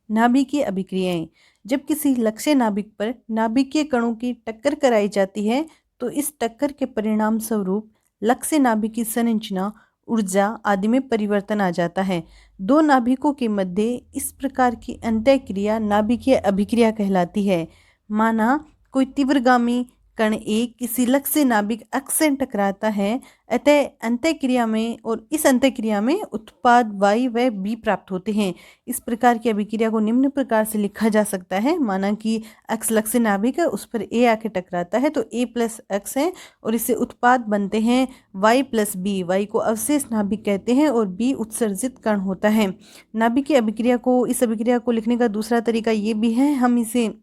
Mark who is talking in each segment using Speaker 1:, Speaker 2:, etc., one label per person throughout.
Speaker 1: नाभिकीय अभिक्रियाएं। जब किसी लक्ष्य नाभिक पर नाभिकीय कणों की टक्कर कराई जाती है तो इस टक्कर के परिणाम स्वरूप लक्ष्य नाभिक की संरचना, ऊर्जा आदि में परिवर्तन आ जाता है। दो नाभिकों के मध्य इस प्रकार की अंतःक्रिया नाभिकीय अभिक्रिया कहलाती है। माना कोई तीव्रगामी कण एक किसी लक्ष्य नाभिक अक्ष से टकराता है, अतः अंतःक्रिया में और इस अंतःक्रिया में उत्पाद Y व B प्राप्त होते हैं। इस प्रकार की अभिक्रिया को निम्न प्रकार से लिखा जा सकता है। माना कि अक्ष लक्ष्य नाभिक है, उस पर A आके टकराता है तो A प्लस अक्ष है और इससे उत्पाद बनते हैं Y प्लस B। Y को अवशेष नाभिक कहते हैं और B उत्सर्जित कण होता है। नाभिक की अभिक्रिया को, इस अभिक्रिया को लिखने का दूसरा तरीका ये भी है, हम इसे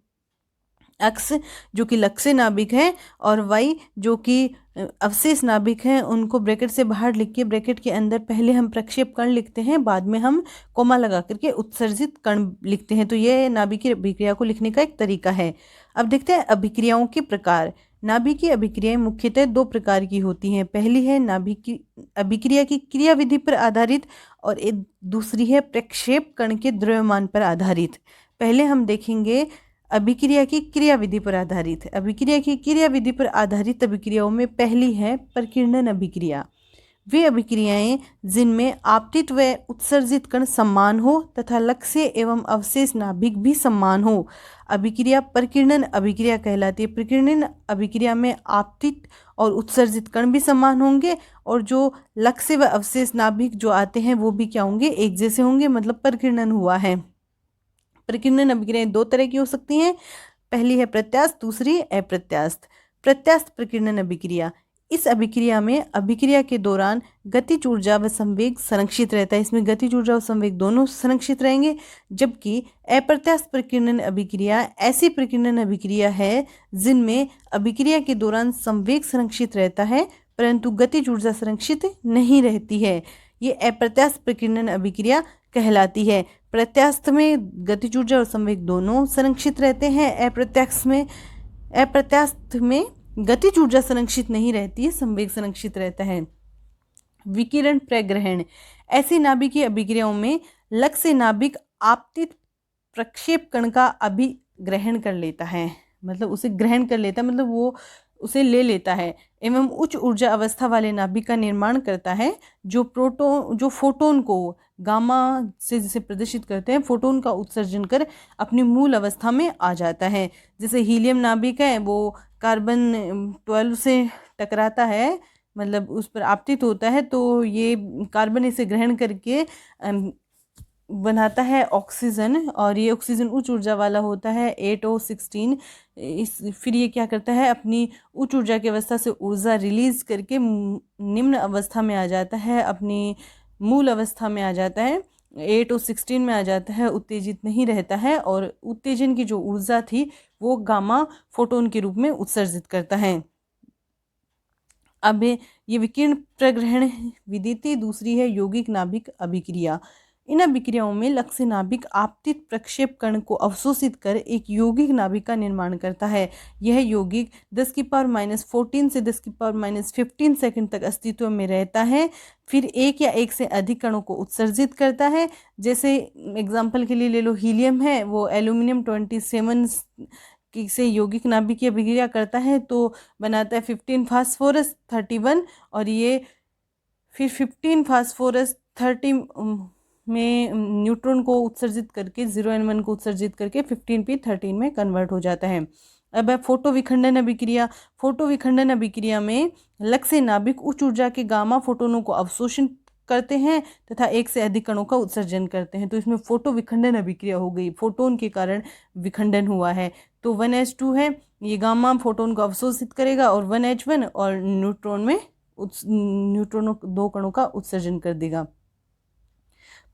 Speaker 1: अक्ष जो कि लक्ष्य नाभिक है और Y जो कि अवशेष नाभिक है उनको ब्रैकेट से बाहर लिख के ब्रैकेट के अंदर पहले हम प्रक्षेप कण लिखते हैं, बाद में हम कोमा लगा करके उत्सर्जित कण लिखते हैं। तो ये नाभिकीय अभिक्रिया को लिखने का एक तरीका है। अब देखते हैं अभिक्रियाओं के प्रकार। नाभिकीय अभिक्रियाएं मुख्यतः दो प्रकार की होती हैं। पहली है नाभिकीय अभिक्रिया की क्रियाविधि पर आधारित और एक दूसरी है प्रक्षेप कण के द्रव्यमान पर आधारित। पहले हम देखेंगे अभिक्रिया की क्रियाविधि पर आधारित। अभिक्रिया की क्रियाविधि पर आधारित अभिक्रियाओं में पहली है प्रकीर्णन अभिक्रिया। वे अभिक्रियाएं जिनमें आपतित व उत्सर्जित कण समान हो तथा लक्ष्य एवं अवशेष नाभिक भी समान हो, अभिक्रिया प्रकीर्णन अभिक्रिया कहलाती है। प्रकीर्णन अभिक्रिया में आपतित और उत्सर्जित कण भी समान होंगे और जो लक्ष्य व अवशेष नाभिक जो आते हैं वो भी क्या होंगे, एक जैसे होंगे, मतलब प्रकीर्णन हुआ है। प्रकीर्णन अभिक्रियाएं दो तरह की हो सकती हैं। पहली है प्रत्यास्थ, दूसरी अप्रत्यास्थ। प्रत्यास्थ प्रकीर्णन अभिक्रिया, इस अभिक्रिया में अभिक्रिया के दौरान गतिज ऊर्जा व संवेग संरक्षित रहता है। इसमें गतिज ऊर्जा और संवेग दोनों संरक्षित रहेंगे। जबकि अप्रत्यास्थ प्रकीर्णन अभिक्रिया ऐसी प्रकीर्णन अभिक्रिया है जिनमें अभिक्रिया के दौरान संवेग संरक्षित रहता है परंतु गतिज ऊर्जा संरक्षित नहीं रहती है। ये अप्रत्यास्थ प्रकीर्णन अभिक्रिया कहलाती है। प्रत्यास्थ में गतिज ऊर्जा और संवेग दोनों संरक्षित रहते हैं। अप्रत्यास्थ में गतिज ऊर्जा संरक्षित नहीं रहती है, संवेग संरक्षित रहता है। विकिरण प्रग्रहण, ऐसी नाभिकीय अभिक्रियाओं में लक्ष्य नाभिक आपतित प्रक्षेप कण का अभिग्रहण कर लेता है, मतलब उसे ग्रहण कर लेता है, मतलब वो उसे ले लेता है एवं उच्च ऊर्जा अवस्था वाले नाभिक का निर्माण करता है जो फोटोन को गामा से जिसे प्रदर्शित करते हैं, फोटोन का उत्सर्जन कर अपनी मूल अवस्था में आ जाता है। जैसे हीलियम नाभिक है, वो कार्बन 12 से टकराता है, मतलब उस पर आपतित होता है, तो ये कार्बन इसे ग्रहण करके बनाता है ऑक्सीजन, और ये ऑक्सीजन उच्च ऊर्जा वाला होता है 8O16। फिर ये क्या करता है, अपनी उच्च ऊर्जा की अवस्था से ऊर्जा रिलीज करके निम्न अवस्था में आ जाता है, अपनी मूल अवस्था में आ जाता है, 8O16 में आ जाता है, उत्तेजित नहीं रहता है और उत्तेजन की जो ऊर्जा थी वो गामा फोटोन के रूप में उत्सर्जित करता है। अब ये विकिरण प्रग्रहण विधि थी। दूसरी है यौगिक नाभिक अभिक्रिया। इन अभिक्रियाओं में लक्ष्य नाभिक आपतित प्रक्षेप कण को अवशोषित कर एक यौगिक नाभिक का निर्माण करता है। यह यौगिक 10⁻14 से 10⁻15 सेकंड तक अस्तित्व में रहता है, फिर एक या एक से अधिक कणों को उत्सर्जित करता है। जैसे एग्जाम्पल के लिए ले लो, हीलियम है, वो एल्यूमिनियम 27 से यौगिक नाभिक की अभिक्रिया करता है तो बनाता है 15 फास्फोरस 31, और ये फिर 15 फास्फोरस 30 में न्यूट्रॉन को उत्सर्जित करके 0N1 को उत्सर्जित करके 15P13 में कन्वर्ट हो जाता है। अब है फोटो विखंडन अभिक्रिया। फोटो विखंडन अभिक्रिया में लक्ष्य नाभिक उच्च ऊर्जा के गामा फोटोनों को अवशोषण करते हैं तथा एक से अधिक कणों का उत्सर्जन करते हैं, तो इसमें फोटो विखंडन अभिक्रिया हो गई, फोटोन के कारण विखंडन हुआ है। तो 1H2 है, ये गामा फोटोन को अवशोषित करेगा, और 1H1 और न्यूट्रॉनों 2 कणों का उत्सर्जन कर देगा।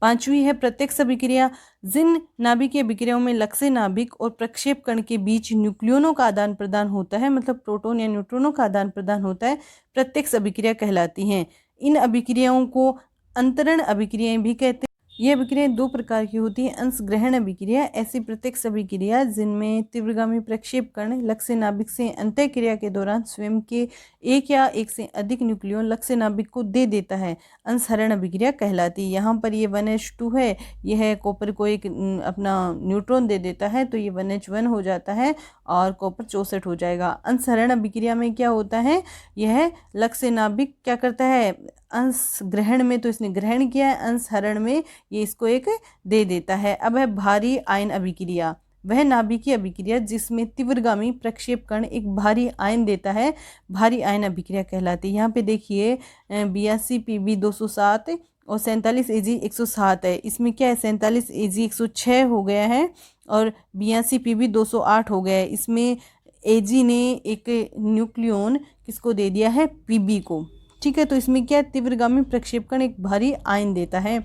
Speaker 1: पांचवी है प्रत्यक्ष अभिक्रिया। जिन नाभिकीय अभिक्रियाओं में लक्ष्य नाभिक और प्रक्षेप कण के बीच न्यूक्लियोनों का आदान प्रदान होता है, मतलब प्रोटॉन या न्यूट्रॉनों का आदान प्रदान होता है, प्रत्यक्ष अभिक्रिया कहलाती हैं। इन अभिक्रियाओं को अंतरण अभिक्रियाएं भी कहते हैं। यह अभिक्रियाएं दो प्रकार की होती हैं। अंश ग्रहण अभिक्रिया, ऐसी प्रत्यक्ष अभिक्रिया जिनमें तीव्रगामी प्रक्षेप कण लक्ष्य नाभिक से अंतःक्रिया के दौरान स्वयं के एक या एक से अधिक न्यूक्लियन लक्ष्य नाभिक को दे देता है, अंशहरण अभिक्रिया कहलाती है। यहाँ पर ये 1H2 है, यह कॉपर को एक अपना न्यूट्रॉन दे देता है तो ये 1H1 हो जाता है और कॉपर 64 हो जाएगा। अंशहरण अभिक्रिया में क्या होता है, यह लक्ष्य नाभिक क्या करता है, अंश ग्रहण में तो इसने ग्रहण किया है, अंश हरण में ये इसको एक दे देता है। अब है भारी आयन अभिक्रिया, वह नाभिकीय अभिक्रिया जिसमें तीव्रगामी प्रक्षेप कण एक भारी आयन देता है, भारी आयन अभिक्रिया कहलाती है। यहाँ पे देखिए 82 Pb 207 और 47 Ag 107 है। इसमें क्या है, 47 Ag 106 हो गया है और 82 Pb 208 हो गया है। इसमें Ag ने एक न्यूक्लियन किसको दे दिया है, Pb को। ठीक है, तो इसमें क्या है, तीव्रगामी प्रक्षेपण एक भारी आयन देता है।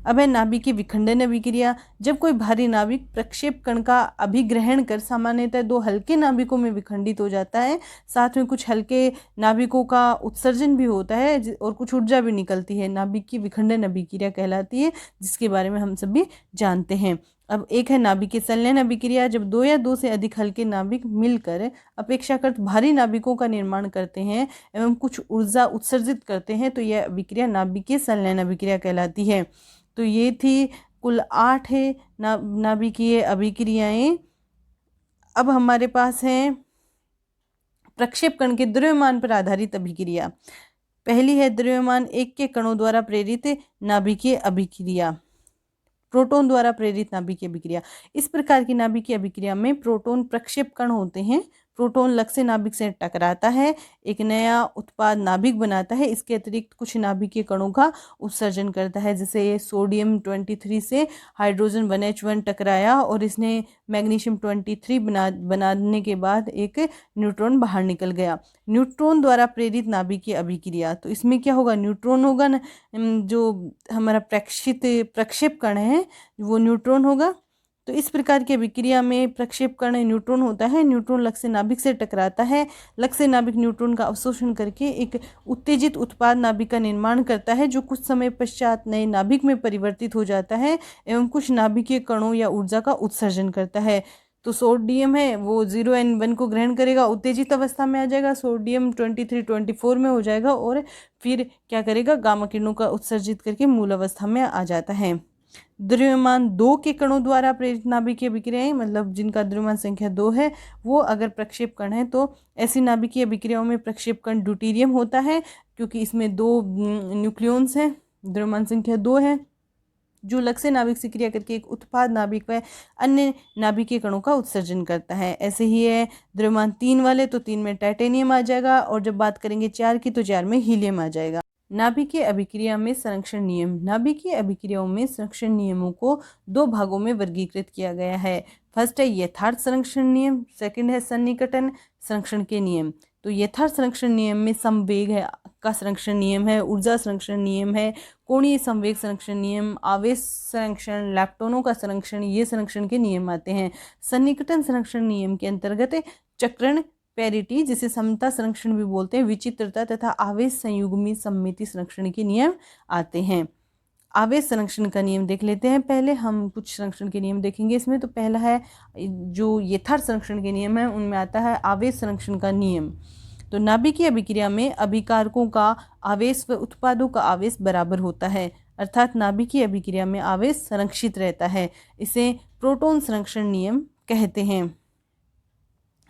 Speaker 1: अब है नाभिकीय विखंडन अभिक्रिया, जब कोई भारी नाभिक प्रक्षेप कण का अभिग्रहण कर सामान्यतः दो हल्के नाभिकों में विखंडित हो जाता है, साथ में कुछ हल्के नाभिकों का उत्सर्जन भी होता है और कुछ ऊर्जा भी निकलती है, नाभिकीय विखंडन अभिक्रिया कहलाती है, जिसके बारे में हम सभी जानते हैं। अब एक है नाभिकीय संलयन अभिक्रिया, जब दो या दो से अधिक हल्के नाभिक मिलकर अपेक्षाकृत भारी नाभिकों का निर्माण करते हैं एवं कुछ ऊर्जा उत्सर्जित करते हैं तो यह अभिक्रिया नाभिकीय संलयन अभिक्रिया कहलाती है। तो ये थी कुल 8 है नाभिकीय अभिक्रियाएं। अब हमारे पास है प्रक्षेप कण के द्रव्यमान पर आधारित अभिक्रिया। पहली है द्रव्यमान एक के कणों द्वारा प्रेरित नाभिकीय अभिक्रिया, प्रोटॉन द्वारा प्रेरित नाभिकीय अभिक्रिया। इस प्रकार की नाभिकीय अभिक्रिया में प्रोटॉन प्रक्षेप कण होते हैं, प्रोटॉन लक्ष्य नाभिक से टकराता है, एक नया उत्पाद नाभिक बनाता है, इसके अतिरिक्त कुछ नाभिकीय कणों का उत्सर्जन करता है। जैसे ये सोडियम 23 से हाइड्रोजन 1H1 टकराया और इसने मैग्नीशियम 23 बनाने के बाद एक न्यूट्रॉन बाहर निकल गया। न्यूट्रॉन द्वारा प्रेरित नाभिकीय अभिक्रिया, तो इसमें क्या होगा, न्यूट्रॉन होगा ना, जो हमारा प्रक्षेप कण है वो न्यूट्रॉन होगा। तो इस प्रकार की अभिक्रिया में प्रक्षेप कण न्यूट्रॉन होता है, न्यूट्रॉन लक्ष्य नाभिक से टकराता है, लक्ष्य नाभिक न्यूट्रॉन का अवशोषण करके एक उत्तेजित उत्पाद नाभिक का निर्माण करता है, जो कुछ समय पश्चात नए नाभिक में परिवर्तित हो जाता है एवं कुछ नाभिकीय कणों या ऊर्जा का उत्सर्जन करता है। तो सोडियम है वो 0N1 को ग्रहण करेगा, उत्तेजित अवस्था में आ जाएगा, सोडियम 23-24 में हो जाएगा और फिर क्या करेगा, गामा किरणों का उत्सर्जित करके मूल अवस्था में आ जाता है। द्रव्यमान 2 के कणों द्वारा प्रेरित नाभिकीय अभिक्रियाएं, मतलब जिनका द्रव्यमान संख्या 2 है, वो अगर प्रक्षेप कण है तो ऐसी नाभिकीय अभिक्रियाओं में प्रक्षेप कण ड्यूटेरियम होता है, क्योंकि इसमें 2 न्यूक्लियॉन्स हैं, द्रव्यमान संख्या 2 है, जो लक्ष्य नाभिक से क्रिया करके एक उत्पाद नाभिक व अन्य नाभिकीय कणों का उत्सर्जन करता है। ऐसे ही है द्रव्यमान 3 वाले, तो 3 में टाइटेनियम आ जाएगा और जब बात करेंगे 4 की तो 4 में हीलियम आ जाएगा। नाभिकीय अभिक्रिया में संरक्षण नियम। नाभिकीय अभिक्रियाओं में संरक्षण नियमों को 2 भागों में वर्गीकृत किया गया है। फर्स्ट है यथार्थ संरक्षण नियम, सेकंड है सन्निकटन संरक्षण के नियम। तो यथार्थ संरक्षण नियम में संवेग है का संरक्षण नियम है, ऊर्जा संरक्षण नियम है, कोणीय संवेग संरक्षण नियम, आवेश संरक्षण, इलेक्ट्रॉनों का संरक्षण, ये संरक्षण के नियम आते हैं। सन्निकटन संरक्षण नियम के अंतर्गत चक्रण, पैरिटी जिसे समता संरक्षण भी बोलते हैं, विचित्रता तथा आवेश संयुग्मी सममिति संरक्षण के नियम आते हैं। आवेश संरक्षण का नियम देख लेते हैं। पहले हम कुछ संरक्षण के नियम देखेंगे इसमें। तो पहला है जो यथार्थ संरक्षण के नियम है, उनमें आता है आवेश संरक्षण का नियम। तो नाभिकीय अभिक्रिया में अभिकारकों का आवेश व उत्पादों का आवेश बराबर होता है, अर्थात नाभिकीय अभिक्रिया में आवेश संरक्षित रहता है। इसे प्रोटॉन संरक्षण नियम कहते हैं।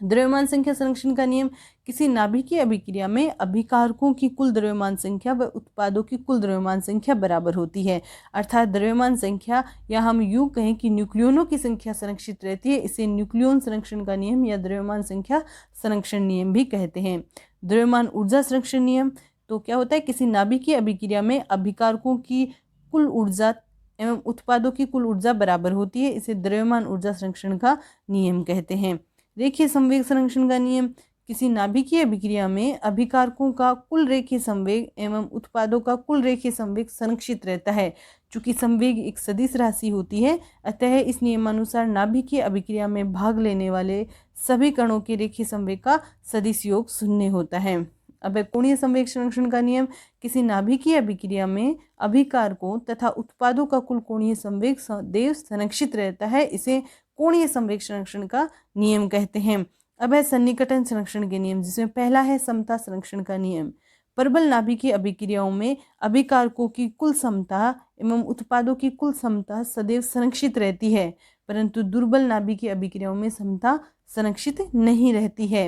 Speaker 1: द्रव्यमान संख्या संरक्षण का नियम, किसी नाभिकीय अभिक्रिया में अभिकारकों की कुल द्रव्यमान संख्या व उत्पादों की कुल द्रव्यमान संख्या बराबर होती है, अर्थात द्रव्यमान संख्या या हम यूं कहें कि न्यूक्लियनों की संख्या संरक्षित रहती है, इसे न्यूक्लियन संरक्षण का नियम या द्रव्यमान संख्या संरक्षण नियम भी कहते हैं। द्रव्यमान ऊर्जा संरक्षण नियम, तो क्या होता है, किसी नाभिकीय अभिक्रिया में अभिकारकों की कुल ऊर्जा एवं उत्पादों की कुल ऊर्जा बराबर होती है, इसे द्रव्यमान ऊर्जा संरक्षण का नियम कहते हैं। रेखीय संवेग संरक्षण का नियम, किसी नाभिकीय अभिक्रिया में अभिकारकों का कुल रेखीय संवेग एवं उत्पादों का कुल रेखीय संवेग संरक्षित रहता है। चूंकि संवेग एक सदिश राशि होती है, अतः इस नियमानुसार नाभिकीय अभिक्रिया में भाग लेने वाले सभी कणों के रेखीय संवेग का सदिश योग 0 होता है। अब है कोणीय संवेग संरक्षण का नियम। किसी नाभिकीय अभिक्रिया में अभिकारकों तथा उत्पादों का कुल कोणीय संवेग सदैव संरक्षित रहता है, इसे कोणीय संवेग संरक्षण का नियम कहते हैं। अब है सन्निकटन संरक्षण के नियम, जिसमें पहला है समता संरक्षण का नियम। प्रबल नाभिकीय अभिक्रियाओं में अभिकारकों की कुल समता एवं उत्पादों की कुल समता सदैव संरक्षित रहती है, परंतु दुर्बल नाभिकीय अभिक्रियाओं में समता संरक्षित नहीं रहती है।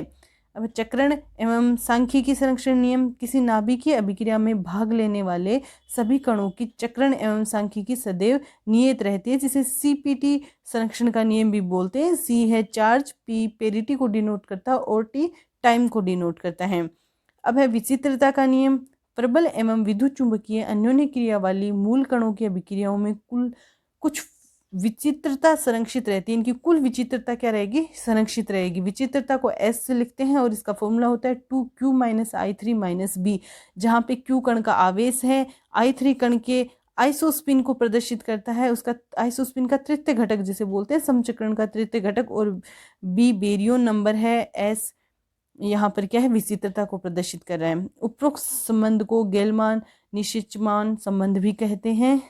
Speaker 1: अब चक्रण एवं सांख्यिकी संरक्षण नियम। किसी नाभिकीय अभिक्रिया में भाग लेने वाले सभी कणों की चक्रण एवं सांख्यिकी सदैव नियत रहती है, जिसे CPT संरक्षण का नियम भी बोलते हैं। C है चार्ज, P पेरिटी को डिनोट करता है और T टाइम को डिनोट करता है। अब है विचित्रता का नियम। प्रबल एवं विद्युत चुंबकीय अन्योन्य क्रिया वाली मूल कणों की अभिक्रियाओं में कुछ विचित्रता संरक्षित रहती है। इनकी कुल विचित्रता क्या रहेगी? संरक्षित रहेगी। विचित्रता को S से लिखते हैं और इसका फॉर्मूला होता है 2Q - I3 - B, जहाँ पे Q कण का आवेश है, I3 कण के आइसोस्पिन को प्रदर्शित करता है, उसका आइसोस्पिन का तृतीय घटक जिसे बोलते हैं समचक्रण का तृतीय घटक, और B बेरियन नंबर है, S यहाँ पर क्या है? विचित्रता को प्रदर्शित कर रहा है। उपरोक्त संबंध को गेलमान निशिचमान संबंध भी कहते हैं,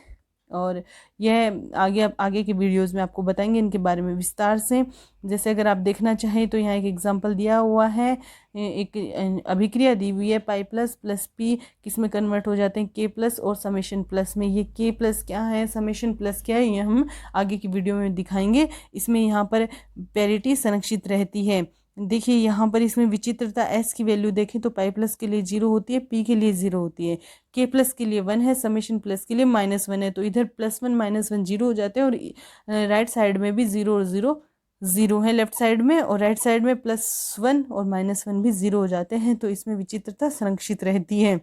Speaker 1: और यह आगे के वीडियोस में आपको बताएंगे इनके बारे में विस्तार से। जैसे अगर आप देखना चाहें तो यहाँ एक एग्जांपल दिया हुआ है, एक अभिक्रिया दी हुई है, पाई प्लस प्लस पी किस में कन्वर्ट हो जाते हैं? के प्लस और समेशन प्लस में। ये के प्लस क्या है, समेशन प्लस क्या है, ये हम आगे की वीडियो में दिखाएंगे। इसमें यहाँ पर पैरिटी संरक्षित रहती है। देखिए यहाँ पर इसमें विचित्रता S की वैल्यू देखें तो पाई प्लस के लिए 0 होती है, P के लिए 0 होती है, K प्लस के लिए 1 है, समेशन प्लस के लिए -1 है। तो इधर +1 -1 0 हो जाते हैं, और राइट साइड में भी 0 और 0 0 है लेफ्ट साइड में, और राइट साइड में +1 और -1 भी 0 हो जाते हैं। तो इसमें विचित्रता संरक्षित रहती है।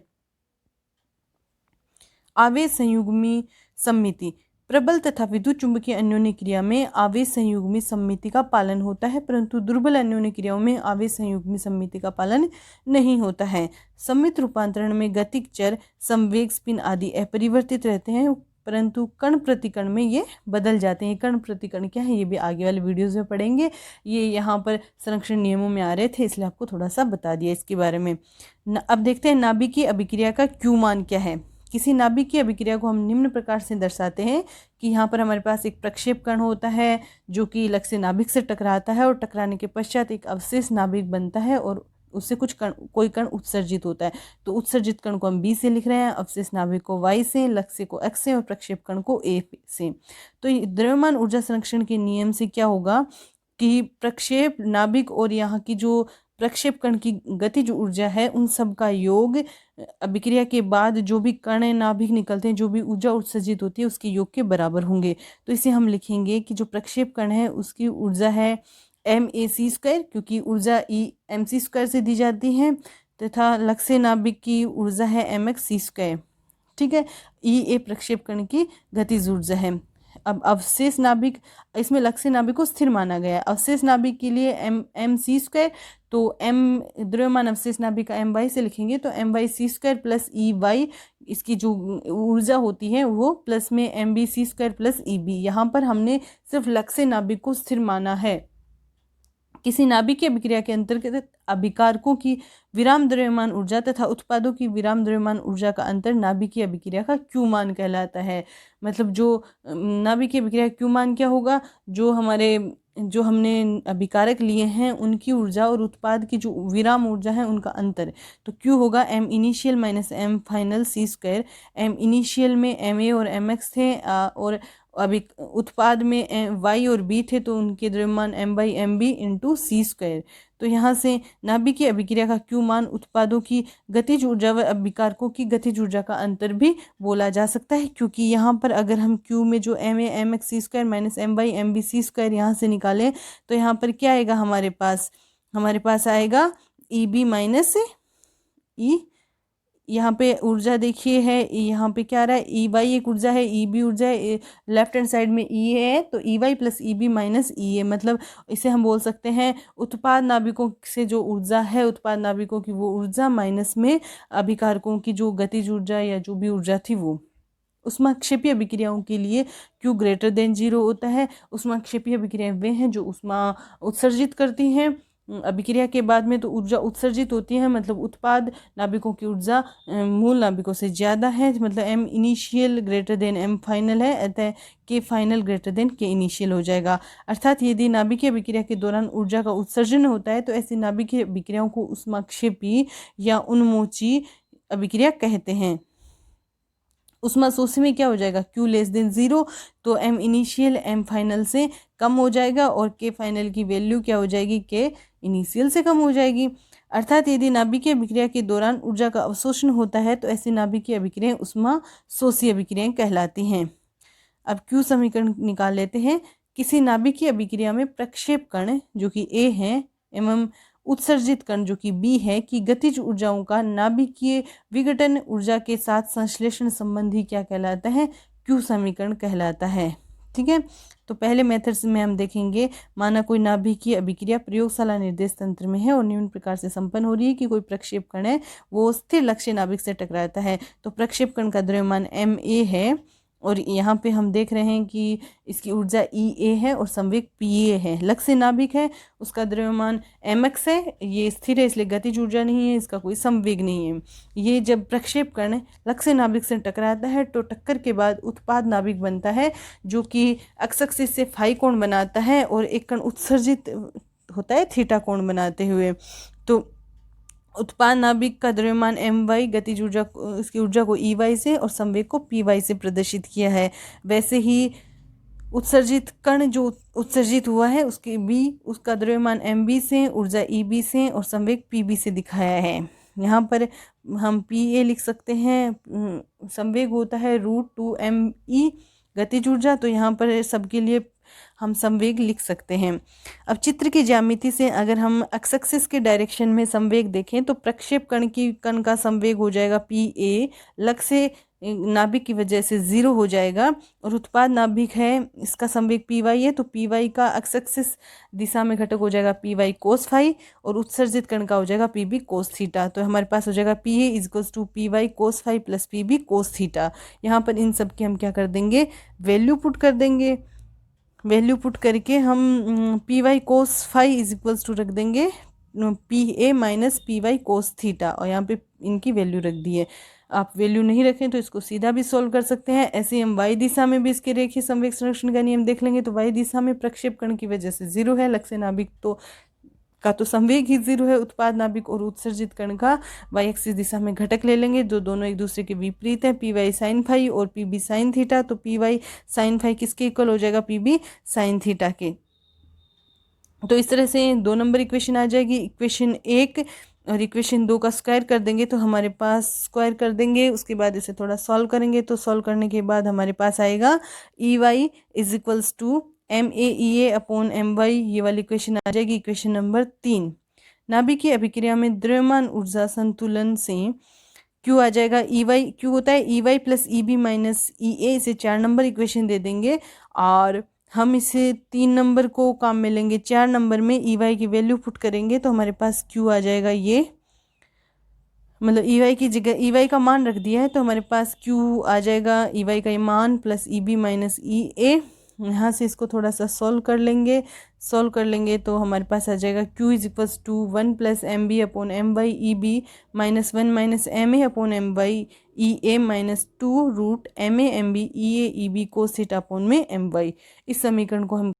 Speaker 1: आवेश संयुग्मी सममिति। प्रबल तथा विद्युत चुंबकीय अन्योन्य क्रिया में आवेश संयुग्मी सममिति का पालन होता है, परंतु दुर्बल अन्योन्य क्रियाओं में आवेश संयुग्मी सममिति का पालन नहीं होता है। सममित रूपांतरण में गतिक चर, संवेग, स्पिन आदि अपरिवर्तित रहते हैं, परंतु कण प्रतिकण में ये बदल जाते हैं। कण प्रतिकण क्या है ये भी आगे वाले वीडियोज़ में पढ़ेंगे। ये यहाँ पर संरक्षण नियमों में आ रहे थे, इसलिए आपको थोड़ा सा बता दिया इसके बारे में। अब देखते हैं नाभिकीय अभिक्रिया का Q मान क्या है। किसी नाभिकीय अभिक्रिया को हम निम्न प्रकार से दर्शाते हैं कि यहाँ पर हमारे पास एक प्रक्षेप कण होता है जो कि लक्ष्य नाभिक से टकराता है, और टकराने के पश्चात एक अवशेष नाभिक बनता है और उससे कोई कण उत्सर्जित होता है। तो उत्सर्जित कण को हम B से लिख रहे हैं, अवशेष नाभिक को Y से, लक्ष्य को X से और प्रक्षेप कण को A से। तो द्रव्यमान ऊर्जा संरक्षण के नियम से क्या होगा कि प्रक्षेप नाभिक और यहाँ की जो प्रक्षेप कण की गतिज ऊर्जा है उन सब का योग अभिक्रिया के बाद जो भी कण नाभिक निकलते हैं, जो भी ऊर्जा उत्सर्जित होती है उसके योग के बराबर होंगे। तो इसे हम लिखेंगे कि जो प्रक्षेप कण है उसकी ऊर्जा है MAc², क्योंकि ऊर्जा mc² से दी जाती है, तथा लक्ष्य नाभिक की ऊर्जा है mxc²। ठीक है, A प्रक्षेप कण की गतिज ऊर्जा है। अब अवशेष नाभिक, इसमें लक्ष्य नाभिक को स्थिर माना गया है। अवशेष नाभिक के लिए mc², तो m द्रव्यमान अवशेष नाभिक का my से लिखेंगे तो myc² प्लस EY, इसकी जो ऊर्जा होती है वो प्लस में mbc² प्लस EB। यहाँ पर हमने सिर्फ लक्ष्य नाभिक को स्थिर माना है। किसी नाभिकीय अभिक्रिया के अंतर्गत अभिकारकों की विराम द्रव्यमान ऊर्जा तथा उत्पादों की विराम द्रव्यमान ऊर्जा का अंतर नाभिकीय अभिक्रिया का Q मान कहलाता है। मतलब जो नाभिकीय अभिक्रिया Q मान क्या होगा, जो हमने अभिकारक लिए हैं उनकी ऊर्जा और उत्पाद की जो विराम ऊर्जा है उनका अंतर। तो Q होगा M initial - M final c²। M initial में MA और MX थे, और अभी उत्पाद में Y और B थे, तो उनके द्रव्यमान M/MB × c²। तो यहाँ से नाभिकीय अभिक्रिया का Q मान उत्पादों की गतिज ऊर्जा व अभिकारकों की गतिज ऊर्जा का अंतर भी बोला जा सकता है, क्योंकि यहाँ पर अगर हम Q में जो MA MX c² - M/MB c² यहाँ से निकालें तो यहाँ पर क्या आएगा, हमारे पास आएगा EB - E। यहाँ पे ऊर्जा देखिए है, यहाँ पे क्या आ रहा है, EY एक ऊर्जा है, EB ऊर्जा है, लेफ्ट हैंड साइड में E है, तो EY plus EB minus EA। मतलब इसे हम बोल सकते हैं उत्पाद नाभिकों से जो ऊर्जा है, उत्पाद नाभिकों की वो ऊर्जा माइनस में अभिकारकों की जो गतिज ऊर्जा या जो भी ऊर्जा थी वो। उष्माक्षेपीय अभिक्रियाओं के लिए Q > 0 होता है। उष्माक्षेपीय अभिक्रियाएं वे हैं जो उष्मा उत्सर्जित करती हैं, अभिक्रिया के बाद में तो ऊर्जा उत्सर्जित होती है, मतलब उत्पाद नाभिकों की ऊर्जा मूल नाभिकों से ज़्यादा है, मतलब M initial greater than M final है, अतः K final greater than K initial हो जाएगा। अर्थात यदि नाभिकीय अभिक्रिया के दौरान ऊर्जा का उत्सर्जन होता है तो ऐसी नाभिकीय अभिक्रियाओं को ऊष्माक्षेपी या उन्मोची अभिक्रिया कहते हैं। ऊष्माशोषी में क्या हो जाएगा, Q लेस देन 0, तो M इनिशियल M फाइनल से कम हो जाएगा और K फाइनल की वैल्यू क्या हो जाएगी, K इनिशियल से कम हो जाएगी। अर्थात यदि नाभिकीय अभिक्रिया के दौरान ऊर्जा का अवशोषण होता है तो ऐसी नाभिकीय अभिक्रियाएं ऊष्माशोषी अभिक्रियाएं कहलाती हैं। अब Q समीकरण निकाल लेते हैं। किसी नाभिकीय अभिक्रिया में प्रक्षेप कण जो कि A है एवं उत्सर्जित कण जो कि B है कि गतिज ऊर्जाओं का नाभिकीय विघटन ऊर्जा के साथ संश्लेषण संबंधी क्या कहलाता है, Q समीकरण कहलाता है। ठीक है, तो पहले मेथड्स में हम देखेंगे। माना कोई नाभिकीय अभिक्रिया प्रयोगशाला निर्देश तंत्र में है और निम्न प्रकार से संपन्न हो रही है कि कोई प्रक्षेप कण है वो स्थिर लक्ष्य नाभिक से टकराता है। तो प्रक्षेप कण का द्रव्यमान ma है और यहाँ पे हम देख रहे हैं कि इसकी ऊर्जा Ea है और संवेग Pa है। लक्ष्य नाभिक है, उसका द्रव्यमान mx है, ये स्थिर है इसलिए गतिज ऊर्जा नहीं है, इसका कोई संवेग नहीं है। ये जब प्रक्षेप कण लक्ष्य नाभिक से टकराता है तो टक्कर के बाद उत्पाद नाभिक बनता है जो कि एक्स एक्सिस से फाई कोण बनाता है और एक कण उत्सर्जित होता है थीटा कोण बनाते हुए। तो उत्पाद नाभिक का द्रव्यमान my, गतिज ऊर्जा इसकी ऊर्जा को Ey से और संवेग को Py से प्रदर्शित किया है। वैसे ही उत्सर्जित कण जो उत्सर्जित हुआ है उसके उसका द्रव्यमान mb से, ऊर्जा Eb से और संवेग Pb से दिखाया है। यहाँ पर हम Pa लिख सकते हैं, संवेग होता है √2me गतिज ऊर्जा, तो यहाँ पर सबके लिए हम संवेग लिख सकते हैं। अब चित्र की ज्यामिति से अगर हम एक्स एक्सिस के डायरेक्शन में संवेग देखें तो प्रक्षेप कण का संवेग हो जाएगा Pa, लक्ष्य नाभिक की वजह से 0 हो जाएगा और उत्पाद नाभिक है इसका संवेग Py है, तो Py का एक्स एक्सिस दिशा में घटक हो जाएगा Py कोस फाई और उत्सर्जित कण का हो जाएगा Pb कोस थीटा। तो हमारे पास हो जाएगा Pa equals to Py cos phi plus Pb cos theta. यहाँ पर इन सब की हम क्या कर देंगे, वैल्यू पुट कर देंगे। वैल्यू पुट करके हम Py cos phi is equals to रख देंगे Pa minus Py cos theta और यहाँ पे इनकी वैल्यू रख दी है। आप वैल्यू नहीं रखें तो इसको सीधा भी सोल्व कर सकते हैं। ऐसे हम y दिशा में भी इसके रेखीय संवेग संरक्षण का नियम देख लेंगे। तो y दिशा में प्रक्षेप कण की वजह से 0 है, लक्ष्य नाभिक तो संवेग ही 0 है, उत्पाद नाभिक और उत्सर्जित कण का y एक्सिस दिशा में घटक ले लेंगे जो दोनों एक दूसरे के विपरीत है, Py साइन फाई और Pb साइन थीटा। तो Py साइन फाई किसके इक्वल हो जाएगा, Pb साइन थीटा के। तो इस तरह से 2 नंबर इक्वेशन आ जाएगी। इक्वेशन 1 और इक्वेशन 2 का स्क्वायर कर देंगे तो हमारे पास स्क्वायर कर देंगे, उसके बाद इसे थोड़ा सॉल्व करेंगे तो सॉल्व करने के बाद हमारे पास आएगा Ey is equals to MAEA upon My, ये वाली इक्वेशन आ जाएगी। इक्वेशन नंबर 3, नाभिकीय अभिक्रिया में द्रव्यमान ऊर्जा संतुलन से Q आ जाएगा Q होता है Ey plus Eb minus Ea, इसे 4 नंबर इक्वेशन दे देंगे और हम इसे 3 नंबर को काम में लेंगे। 4 नंबर में Ey की वैल्यू पुट करेंगे तो हमारे पास Q आ जाएगा, ये मतलब Ey की जगह Ey का मान रख दिया है तो हमारे पास Q आ जाएगा Ey का मान प्लस Eb माइनस Ea। यहाँ से इसको थोड़ा सा सॉल्व कर लेंगे तो हमारे पास आ जाएगा Q is equals to 1 plus MB upon MY EB minus 1 minus MA upon MY EA minus 2 root MA MB EA EB cos theta upon में MY। इस समीकरण को हम